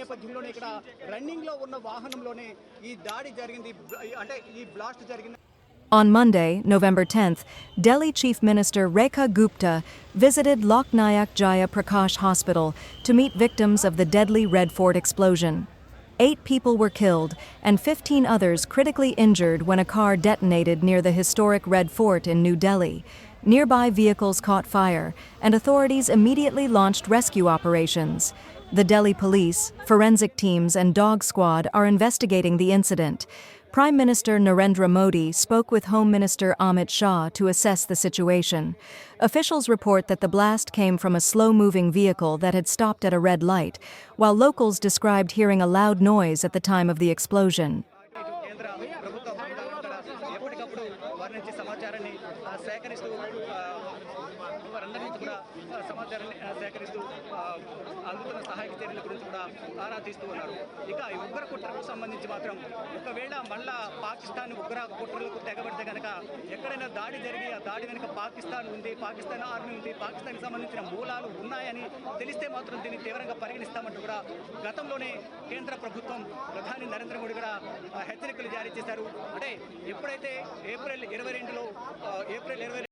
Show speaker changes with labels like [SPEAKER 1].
[SPEAKER 1] నేపథ్యంలోనే ఇక్కడ రన్నింగ్లో ఉన్న వాహనంలోనే ఈ దాడి జరిగింది, అంటే ఈ బ్లాస్ట్ జరిగింది.
[SPEAKER 2] On Monday, November 10th, Delhi Chief Minister Rekha Gupta visited Nayak Jaya Prakash Hospital to meet victims of the deadly Red Fort explosion. 8 people were killed and 15 others critically injured when a car detonated near the historic Red Fort in New Delhi. Nearby vehicles caught fire, and authorities immediately launched rescue operations. The Delhi police, forensic teams, and dog squad are investigating the incident. Prime Minister Narendra Modi spoke with Home Minister Amit Shah to assess the situation. Officials report that the blast came from a slow-moving vehicle that had stopped at a red light, while locals described hearing a loud noise at the time of the explosion.
[SPEAKER 1] అందుతున్న సహాయక చర్యల గురించి కూడా ఆరా తీస్తూ ఉన్నారు. ఇక ఈ ఉగ్ర కుట్రకు సంబంధించి మాత్రం ఒకవేళ మళ్ళా పాకిస్తాన్ ఉగ్ర కుట్రలకు తెగబడితే కనుక ఎక్కడైనా దాడి జరిగి ఆ దాడి వెనుక పాకిస్తాన్ ఉంది, పాకిస్తాన్ ఆర్మీ ఉంది, పాకిస్తాన్కి సంబంధించిన మూలాలు ఉన్నాయని తెలిస్తే మాత్రం దీన్ని తీవ్రంగా పరిగణిస్తామంటూ కూడా గతంలోనే కేంద్ర ప్రభుత్వం ప్రధాని నరేంద్ర మోడీ కూడా హెచ్చరికలు జారీ చేశారు. అంటే ఎప్పుడైతే ఏప్రిల్ 22